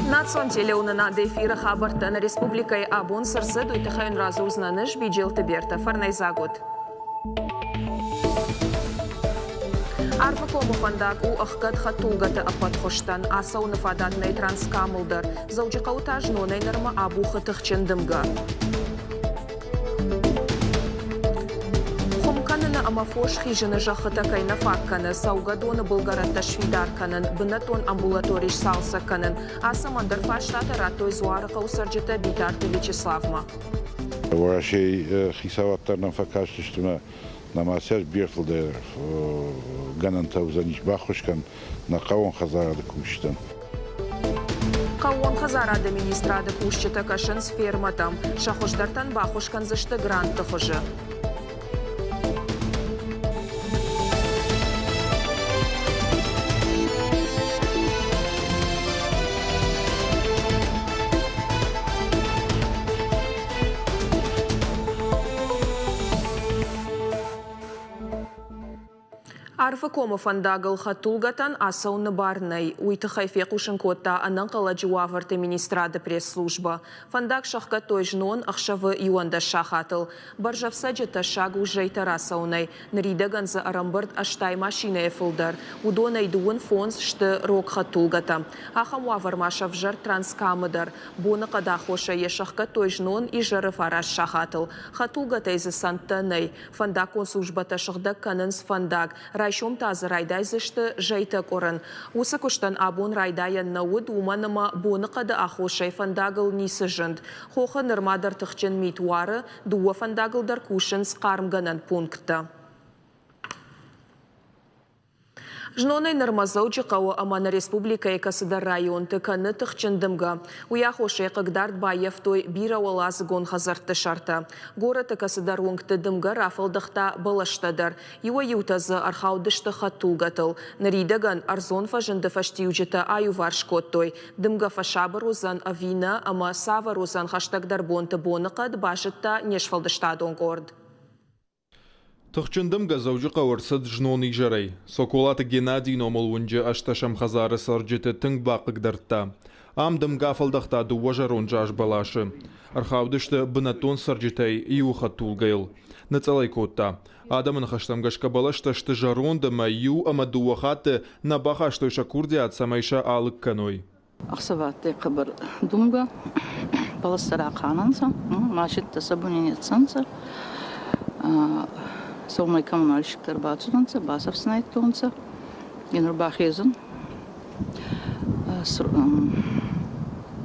Национ телеунына дефира хабартан республикай абун сырсы дуйтахайн разу узнаныш биджел теберта фарнайзагут. Арфакому фандак у ахкад хатулгата апат хоштан асауны фадатнай транскамылдар заучикаутажнонай нырма абу хатыхчындымга. Амафош хижины жахытакайна факканы, саугадоны булгаратта швидарканын, бынатон амбулаториш салсаканын, асамандар фаштата ратой зуарыка усарджита битарты Вячеславма. Варашей хисаваттарнан факаштыштына намасяж бирфылды ганантау занич бахушкан на кавон хазарады куштан. Кавон хазарады министрады кушчыта кашын сферматам, шахуштартан бахушкан зашты гранты хожы. Арфакому фандагыл хатулгатан асауны барнай. Уйтыхай фекушын котта анан каладжуаварты министрады пресс-служба. Фандаг шахка той жнон ахшавы юанда шахатыл. Баржавса жета шагу жайта расаунай. Наридаганза арамбырт аштай машина эфылдар. Удонай дуын фонс шты рок хатулгата. Ахам уавармашав жар транскамыдар. Боны кадахоша ешахка той жнон и жары фараш шахатыл. Хатулгата изы сантанай. Фандаг конслужбата шахдаг канынс фандаг. Райшом тазы райдай зышты жайты корын. Усы күштан абон райдая науд уманыма боны қады ахошай фандагыл несі жынд. Хохы нырмадар тұхчын митуары дуа фандагылдар кушын сқармганан пункта. Жнонай нырмазау жықауы амана республика екасыдар район тыканы тұхчындымға. Уяхошай қығдард байев той бира олазы гон хазарты шарта. Горы тыкасыдар оңкты дымға рафылдықта балаштадар. Иуа еутазы архаудышты хаттулгатыл. Наридаган арзон фажынды фаштиуджеті аю варшкот той. Дымға фашабыр озан авина, ама савар озан хаштагдар бонты бонықад башытта нешфалдыштадон горд. Тұхчындым газаужы қауырсыд жноны жарай. Соколаты Геннадий номылуынжы ашташам хазары сарджеті тың бақығдыртта. Амдым гафалдақта дуа жарон жаш балашы. Архаудышты бынатон сарджетай иуха тулгайыл. Нацалай котта. Адамын хаштамгашка балашташты жарондыма ю ама дуахаты на бахаштой шакурди от самайша алык каной. Ақсаватты қыбыр думга, баластара қананса, машитта сабуненетсанса, Солмай коммунальщиктер бацунанса, басовснайт тонса, генербахезен,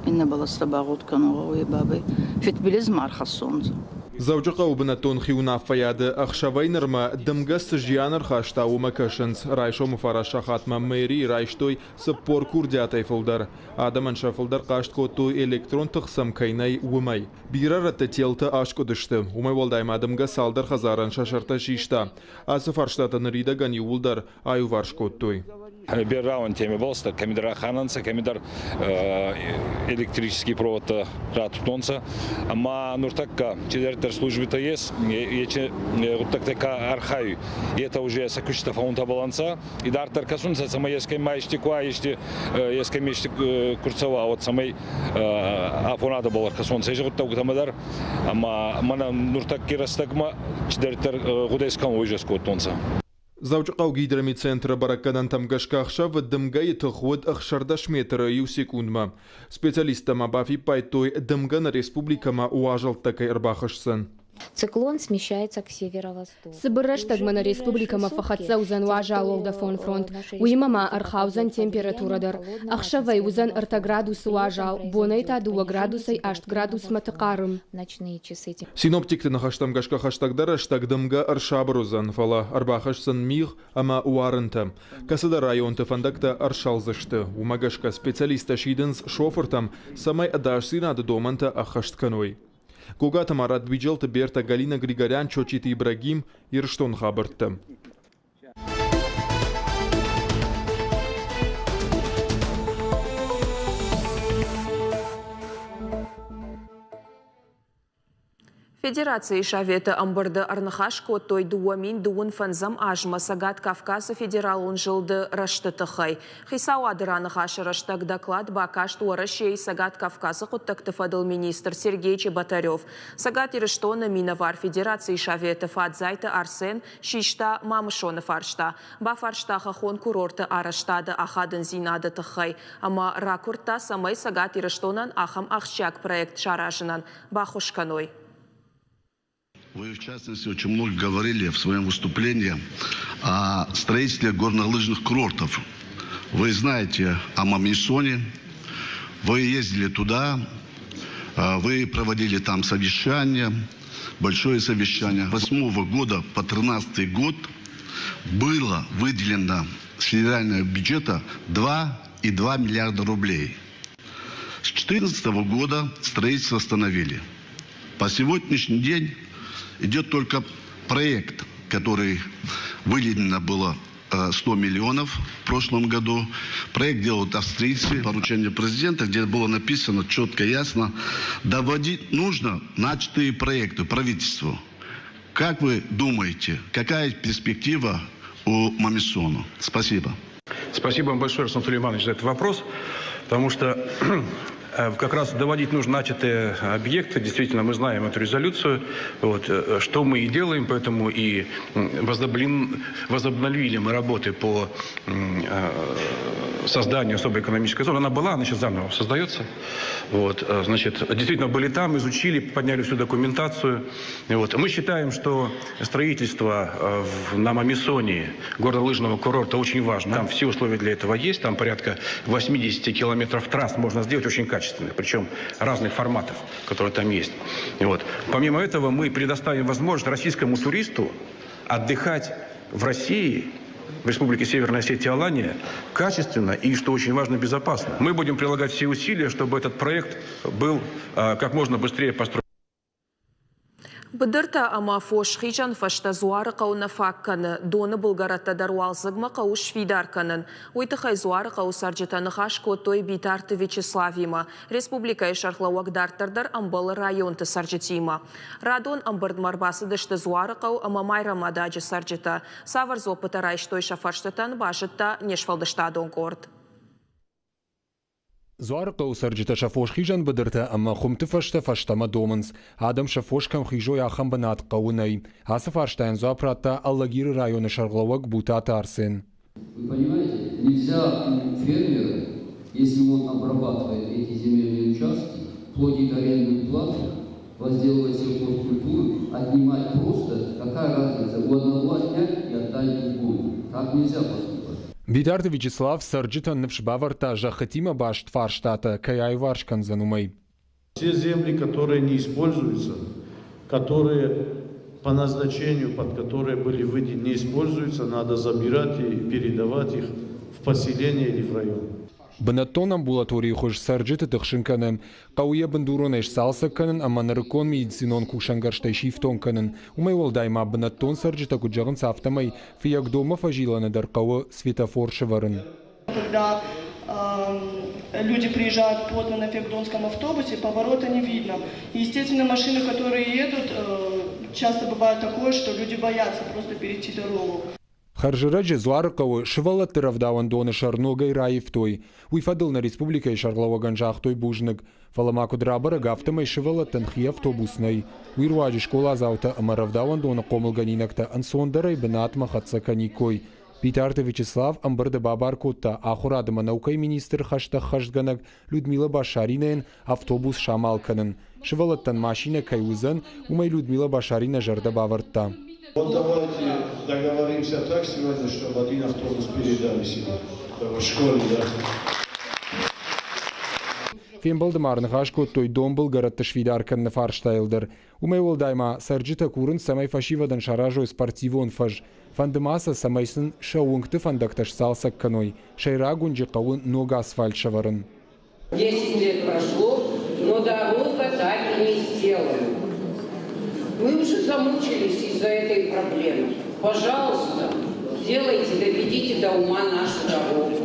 инна баласта багут кануға бабы, фетбилизм архасонса. Заужыға убынатон хиуна фаяды ақшавай нырма дымға сыжияныр хашта умакашынс райшому фарашахатма мэри райштой сыппор курдятай фылдар. Адаман шафылдар қашт котой электрон тұқсам кайнай умай. Бирараты телті ашко дышты. Умай волдайма дымға салдар хазаран шашарта шишта. Асы фарштатын ридаган юлдар аю варшкоттой. Bir raun temi bolsa, kamidar xanansa, kamidar электрический провод ратутонса, ама нуртакка чедертер службита есть, ече нуртакка архаю, и это уже сакущта фаунта баланса, и дартер касунса сама ескай майшти куа, ешти ескай мешти курцова, вот самой афонада балар касунса, ежи гуттау гутамадар, ама мана нуртакки растагма чедертер гудайскан уйжаску тонса. Заучқау гидроми центра баракадан тамгашка ахша в дымгай тұхуыд ахшардаш метра ю секундма. Специалистама бафи пайтой дымган республикама уажалтакай арбахашсын. Циклон смещается к северо-востоку. Сыбырыштагмана республикама фахатса узан уажалолда фон-фронт. Уймама архаузан температурадар. Ахшавай узан арта градус уажал. Бонайта 2 градусай 8 градус матыкарым. Ночные часы. Синоптиктен хаштамгашка хаштагдар аштаг дымга аршабыр узан фала. Арбахашсын миг ама уарынта. Касыда районты фандакта аршалзышты. Умагашка специалиста шиденс шофертам самай адашсинады доманта ахаштканой. Когато марат виджелта берта Галина Григорян, Чочит Ибрагим, Ирштон хабыртты. Федерация Шавета Амбарды Арнахашко той дуамин дуун фанзам ажма Сагат Кавказа федерал он жилды раштатахай. Хисауадыр Арнахаша раштак доклад бакаш туарашей Сагат Кавказа хуттактыфадыл министр Сергей Чеботарев. Сагат Ириштона Миновар Федерации Шавета Фадзайта Арсен Шишта Мамышона Фаршта. Ба Фаршта хахон курорта Араштада Ахадын Зинада Тахай. Ама ракурта самай Сагат Ириштонан Ахам Ахчак проект Шаражинан Бахушканой. Вы, в частности, очень много говорили в своем выступлении о строительстве горнолыжных курортов. Вы знаете о Мамисоне, вы ездили туда, вы проводили там совещание, большое совещание. С 2008 года по 2013 год было выделено с федерального бюджета 2,2 миллиарда рублей. С 2014 года строительство остановили. По сегодняшний день идет только проект, который выделено было 100 миллионов в прошлом году. Проект делают австрийцы, поручение президента, где было написано четко, ясно, доводить нужно начатые проекты правительству. Как вы думаете, какая перспектива у Мамисона? Спасибо. Спасибо вам большое, Руслан Сулейманович, за этот вопрос, потому что как раз доводить нужно начатые объекты. Действительно, мы знаем эту резолюцию, что мы и делаем, поэтому и возобновили мы работы по созданию особой экономической зоны. Она была, она сейчас заново создается. Значит, действительно, были там, изучили, подняли всю документацию. Мы считаем, что строительство на Мамисоне горнолыжного курорта очень важно. Там все условия для этого есть. Там порядка 80 километров трасс можно сделать очень качественно. Причем разных форматов, которые там есть. Помимо этого, мы предоставим возможность российскому туристу отдыхать в России, в Республике Северная Осетия и Алания, качественно и, что очень важно, безопасно. Мы будем прилагать все усилия, чтобы этот проект был как можно быстрее построен. Бдырта ама фош хижан фашта зуары қауына факканы, доны бұлғаратта даруалзығма қауы швидарканын. Уйтықай зуары қауы саржетаны қашко той битарты Вячеславима. Республика шархлауак дартырдар амбалы районты саржетима. Радон амбырд марбасы дышты зуары қауы ама майрама даджы саржета. Савар зопыта райштой шафарштатан башытта нешфалдыштадон горд. زوارق و سرجت شفوش خیجان بدرته اما خمت فشتما دومنز آدم شفوش کم خیجو یا خم بنات قونی هاس فرشتین زوابراتا аллагир района Шарловок Бутата Арсен. Вы понимаете, нельзя фермера, если он обрабатывает эти земельные участки, платит арендную плату, возделывать сельхозкультуру, отнимать просто, какая разница, у одного отнять и отдать другому. Так нельзя поступать. Битарты Вячеслав сарджита невшбаварта жахатима башт фарштата каяй варшкан занумай. Все земли, которые не используются, которые по назначению, под которые были выделены, не используются, надо забирать и передавать их в поселение или в район. Бнатон амбулатории хош сарджита тахшинканем, кауя бандуронеш салсаканен, а манаркон медицинон кушангарштайши втонканен. Умайвал дайма бнатон сарджита куджаган сафтамай, фияк дома фажила на даркао светофор шеварен. Когда люди приезжают плотно на Феодосском автобусе, поворота не видно. И, естественно, машины, которые едут, часто бывает такое, что люди боятся просто перейти дорогу. Харжираджи зуаркао шевала тыравдаван доны шарногай раев той. Уйфадыл на республика и шарлова ганжах той бужныг. Фаламаку драбара гафтамай шевала танхи автобусной. Уйруаджи школа заута амаравдаван доны комылганинакта ансондарай бенат махатса каникой. Битарты Вячеслав амбарда бабар котта ахурадыма наукай министр хашта хашганаг Людмила Башаринен автобус шамалканын. Шевалаттан машина кайузан умай Людмила Башарина жарда бавартта. Вот давайте договоримся так сегодня, чтобы один автобус передали сегодня в школе, да? Фембалдымарны хашко той дом был гаратта швидарканны фарштайлдер. Умайвал дайма сарджита курын самай фашивадан шаражой спортивон фаж. Фандымаса самайсын шаунгты фандакташ салсак каной. Шайрагунджи кауын нога асфальт шаварын. 10 лет прошло, но дорога так и не сделана. Мы уже замучились из-за этой проблемы. Пожалуйста, делайте, доведите до ума нашу дорогу.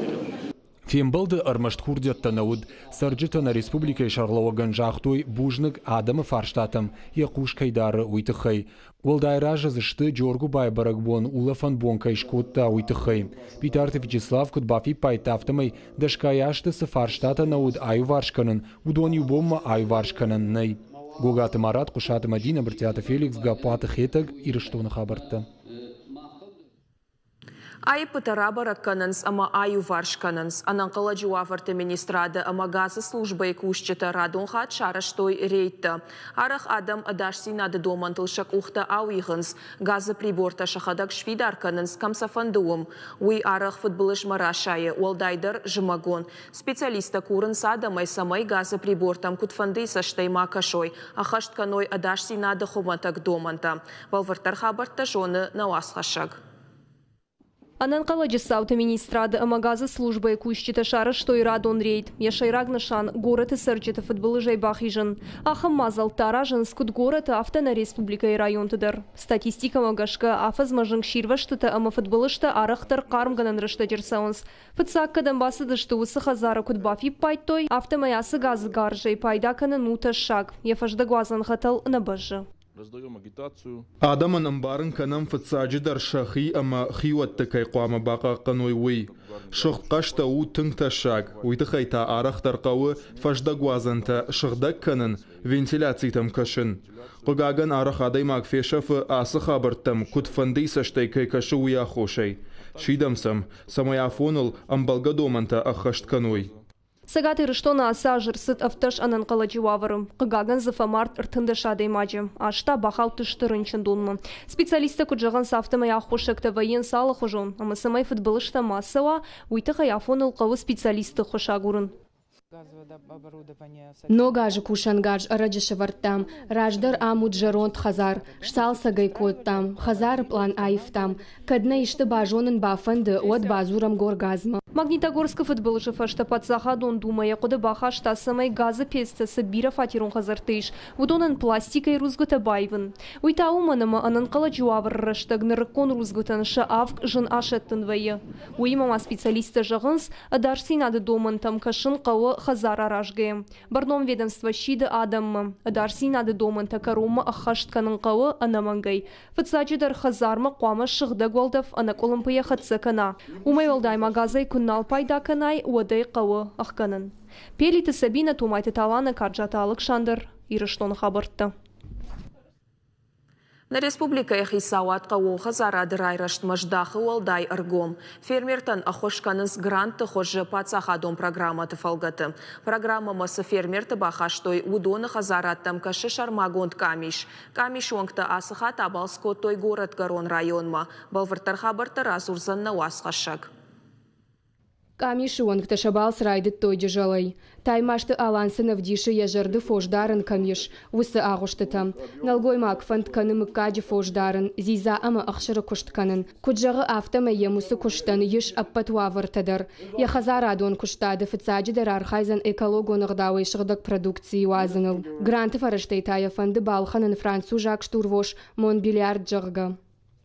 Фембалды армашт курдятта науд, сарджитана республика шарлава ганжахтой бужнык Адама Фарштатам, якуш кайдары уйтыхай. Уолдайража зышты Джоргу Байбарагбон улафан бонкай шкотта уйтыхай. Питарты Вячеслав Кутбафи пайтафтамай, дашкаяшты Фарштата науд аю варшканан, удон юбомма аю варшканан най. Гогаты Марат, Кушаты Мадина, Бартиата Феликс, Гапаты Хетаг, Ирыштона Хабарта. Ай пытараба кананс ама аю варш кананс. Ананкала жуаварты министрада ама газы службай кушчета радонхат шараштой рейта. Арах адам адашси нады домантылшак ухта ауиғынс. Газы приборта шахадак швидар кананс камсафандуым. Уй арах футболыш марашайы уалдайдар жымагон. Специалиста курын садамай самай газы прибортам кутфанды саштай макашой. Ахашт каной адашси нады хуматак доманта. Валвартар хабарта жоны науасхашаг. Ананкала жесаута министрада амагазы службы кущита шара, что и радон рейд. Яшайраг нашан город и сырчета футболы жайбахижен. Ахам мазал таражен скут город автона республика и район тыдар. Статистика магашка афаз мажынг ширваштыта ама футболышта арахтар кармганан рашта жерсаунс. Фытсак кадамбасы дышты усы хазара кутбафи пайтой автомаясы газы гаржай пайдаканы нута шаг. Яфажда глазан хатал на бажы. Раздаем агитацию. Адаман амбарын канам фатсаджидар шахи ама хиуатта кайқуама баqa каной уи. Шохташта у тыңта шаг. Уйтахайта арахтар қауы фаждагуазанта шыхдак канын вентиляцийтам кашын. Қогаган арах адай макфешафы асы хабырттам кутфанды саштай кайкашы уя хошай. Шидамсам самаяфонул амбалга доманта ахашт каной. Сагаты рыштона асажыр сыт авташ ананкала жуаварым. Қыгаган зафамарт ыртынды шадей маджым. Ашта бахал тышты рынчын дунмы. Специалиста куджаган сафтамай ахошекта воен салы хожон. Ама самай футболышта массава уйтыха яфоныл қавы специалисты хошагурын. Ногажы кушангаж араджышы варттам, раждар амуд жаронт хазар, шсалса гайкоттам, хазар план айфтам, кадна ишты бажонын бафанды от базурам горгазма. Магнитогорска футболышы фашта подсаха дон думая, куды баха шта самай газы пестасы бира фатирон хазартыш, удонын пластикай рузгута байвын. Уйта уманама ананкала жуавыр раштаг нырыккон рузгутан ша авк жын ашеттын вайы. Уймама специалиста жағынс, адарси нады домын там кашын қауы хазара ражгы. Барном ведомство щиды адаммы. Адарси нады домын такарума ахаштканын қауы анамангай. Фатсачидар хазарма қуама шығда голдав анаколымпыя хатсы кана. Умай олдай магазай күннал пайда канай уадай қауы ахканын. Пелиті Сабина тумайты таланы карджата Александр Ирыштон хабыртты. На республика Эхисауатқа оғы зарады райрашт маждақы олдай ыргом. Фермертан ахошканыз гранты хожы пацахадон программаты фалгаты. Программа масы фермерті бахаштой удоны хазараттам кашы шармагонд камиш. Камиш оңқты асыха табалско той город гарон районма. Балвыртар хабырты разурзан на уасқашак. Камиши он кташабал срайдыт той жалай. Таймашты алансы навдиши ежарды фождарын камиш, усы агуштытам. Налгой макфанд каным каджи фождарын, зиза ама ахшыры куштканын. Куджағы автама емусы куштан еш аппатуа вартадар. Яхазара адон куштады фыцаджидар архайзан экологон ығдауы шығдық продукции уазыныл. Гранты фарыштай тая фанды балханын францужак штурвош Монбильярд жығға.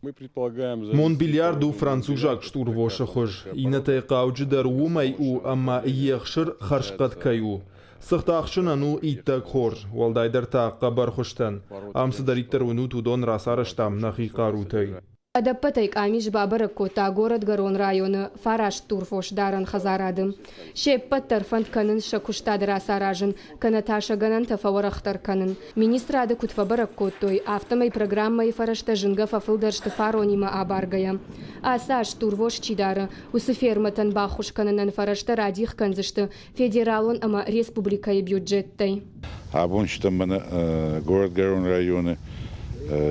Монбильярду францужак штурвоша хож. Инатай қауджидар умай у ама ехшыр харшқат каю. Сықтақшын ану иттак хор. Валдайдар таққа бар хоштан. Амсыдариктар уну тудон расарыштам нахиқа рутай. Адаппатай камиш бабарак кота город гарон районы фараш турфош даран хазарадым. Шеппат тарфанд канын шакуштады расаражын, канаташа ганан тафаварахтар канын. Министрады кутфабарак коттой автомай программай фарашта жынга фафылдаршты фаронима абаргая. Асаш турфош чидары, усы ферматан бахуш канынан фарашта радих канзышты, федералон ама республикай бюджеттай. Абончтам мана город гарон районы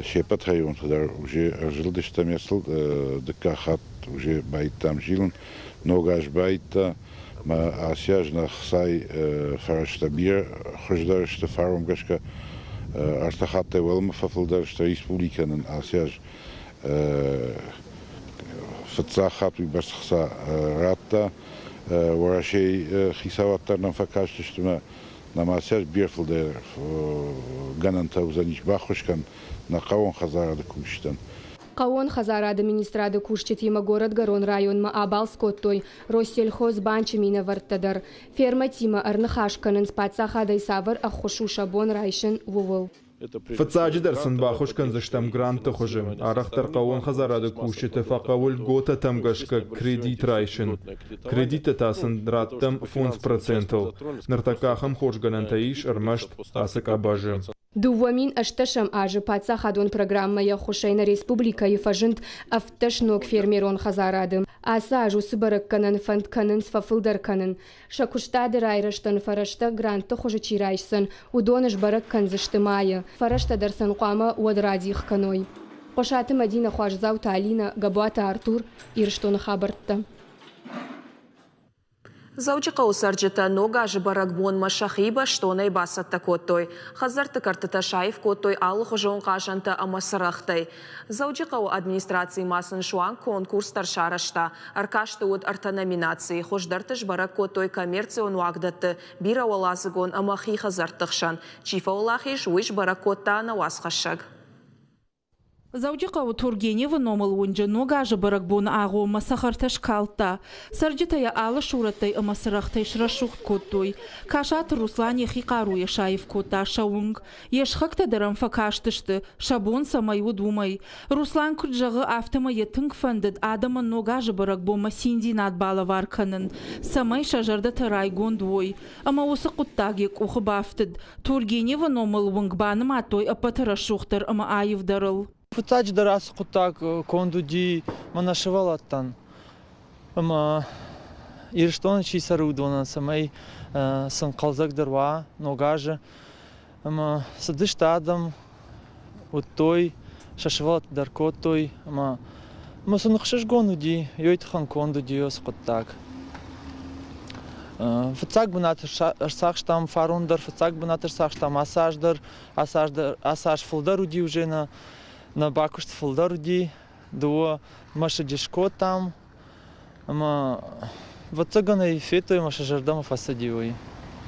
Шепат район, туда уже жилдыш там ясл, декахат уже байт там жилн, ногаш байта, ма асяж на хсай фараштабир, хождарышты фаром гашка, артахатты велма фафлдарышты республиканын асяж фатсахат вибасхса ратта, ворашей хисаваттарнан факаштыштыма, на асяж бирфлдер гананта узанич бахушкан, на кавон хазара докумштан. Қауын Хазарады министрады кушчетима город Гарон районма абал скоттой, Россельхоз банчы мина варттадар. Ферма тима арнахашканын спатса хадай савар ахошуша бон райшын вувыл. فتساعد درسن باخوش کنزشتم گرانت خوشم. آرختر قوان خزارد کوشت فقاول گوتا تمگشک کردیت رایشن. کردیت تاسن دراتم 5%. نرتکاهم خوش گننتایش ارمشت آسک آباجم. Дуамин ашташам ажи паца хадон программа я хушайна республика ефажинт афташнок фермерон хазарадым. Аса ажу сыбарак канан фанд канан сфафылдар канан. Шакуштады райраштан фарашта гранты хожи чирайшсан. Удоныш барак канзышты майя. Фарашта дарсан қама уадрадих каной. Қошаты Мадина хуажзау Талина Габуата Артур ирштон хабартта. Заучи қаусарджыта нога жыбарак бон машахиба штонай басатта коттой. Хазарты картыта шайф коттой алық жон қашанта амасырақтай. Заучи қау администрации масын шуан конкурстар шарашта. Аркашты от арта номинации. Хождарты жбарак коттой коммерцион уагдатты. Бира олазыгон амахи хазартықшан. Чифа олахи жуиш барак котта на уасхашаг. Заудиқау Тургенева номал унжа нога жыбарак бон ағу масахарташ калта. Сарджитая алы шураттай амасырақтай шрашух коттой. Кашат Руслан ехи қаруя шайф кота шаунг. Ешхакта дарам факаштышты. Шабон самайу думай. Руслан күрджағы автома етінг фандыд адама нога жыбарак бома синдинат бала варканын. Самай шажарда тарайгон двой. Ама осы құттагек ұқы бафтыд. Тургенева номал унгбаным атой апатарашухтар ама айывдарыл. Футач дарас кутак кондуди манашевалаттан. Ама ирштон чи сарудона самай сан қалзак дарва ногажа. Ама садышта адам от той шашевалат дарко той. Ама масунхшаш гонуди йойтхан кондуди ос кутак. Футак бунатыр сахштам фарундар, футак бунатыр сахштам асаждар, асаж фулдар уди уже на бакушт фулдаруди, до маша дешко там, ама вот цагана и фето маша жардама фасадивой.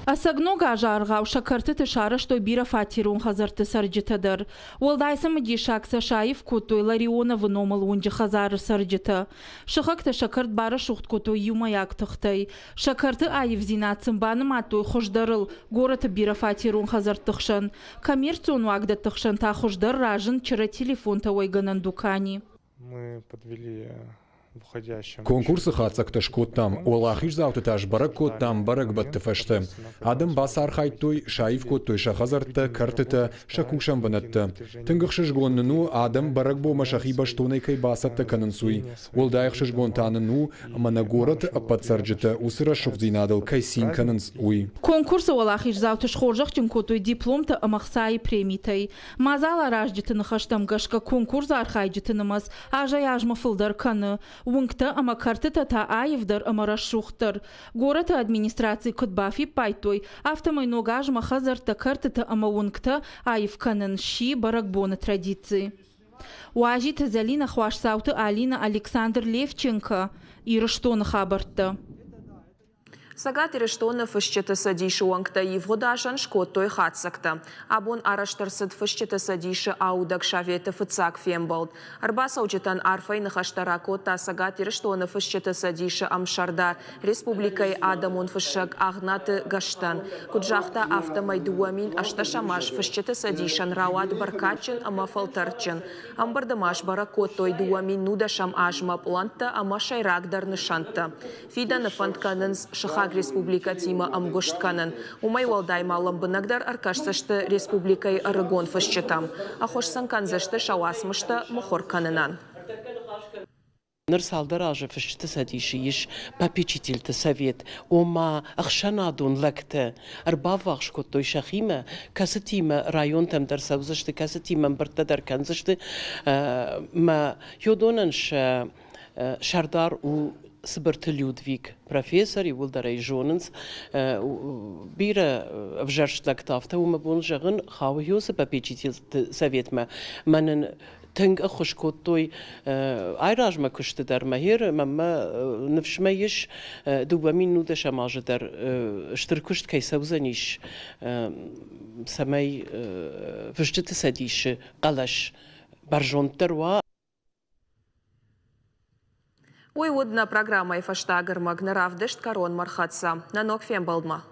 Асагнога жарга ушакарты шара что бира фатирун хазарты сарджитадар. Уолдайсам дишакса шаиф кутой Лариона выномал унжи хазары сарджита. Шахакта шакарт бара шухт кутой юмаяк тахтай. Шакарты айв зинацым баным атой хождарыл. Гората бира фатирун хазартыхшан. Коммерцион уагда тахшан та хождар ражын чара телефон тавой ганан дукани. Мы подвели Конкурсы хацакташ коттам, олахиш заутаташ барак коттам барак баттыфашты. Адам басар хайтой, шаиф коттой шахазарта, картыта, шакушам банатта. Тынгықшыш гонныну адам барак бома шахиба штонайкай басатта канынсуй. Олдайықшыш гонтаныну, мана город апатсарджыта усыра шухзинадыл кайсин канынс уй. Конкурсы олахиш зауташ хоржақчын коттой дипломта амақсай премитай. Мазала раждитыны хаштам гашка конкурс архайджитынымыз, ажай ажма фылдар каны. Унгта ама картыта та айвдар ама рашухтар. Гората администрации кутбафи пайтой. Автомой ногажма хазарта картыта ама унгта айв канын ши баракбона традиции. Уажит Залина хвашсауты Алина Александр Левченко. Ирыштон хабарта. Сагат ирештона фышчета садиши уангта евгодашан шкоттой хатсакта. Абон араштарсыд фышчета садиши аудак шавета фыцак фембалд. Арбаса учетан арфай нахаштара кота сагат ирештона фышчета садиши амшардар. Республикай адамон фышак агнаты гаштан. Куджахта автомай дуамин ашташамаш фышчета садишан рауад баркачен ама фалтарчен. Амбардамаш баракоттой дуамин нудашам ажма планта ама шайрагдар нышанта. Фида нафантканынс шаха Республика Тима Амгоштканан. Умай валдай малым бынагдар аркашсашты Республикай Арагон фашчетам. Ахош санканзашты шауасмышты мухорканынан. Нырсалдар ажы фашчты садишииш попечительты совет. Ома ахшанадун лакты. Арбавах шкоттой шахима. Касатима район там дарсаузашты. Касатима мбыртадар канзашты. Ма йодонанш шардар у Сберт Людвиг, профессор, и Вулдарей Жоненс, бира в жарштактафта, ума бонжаган, хауюса попечитель советма, манен тенг ахушкоттой, айражма куштедар махир, мама навшмаиш, дубамин нуда шамажедар, штыркушт кайсаузаниш, самай вштете садиш, калаш, баржонтерва. Уйудна программа и фаштагар магнаравдышт корон мархатса. Нанок фем балдма.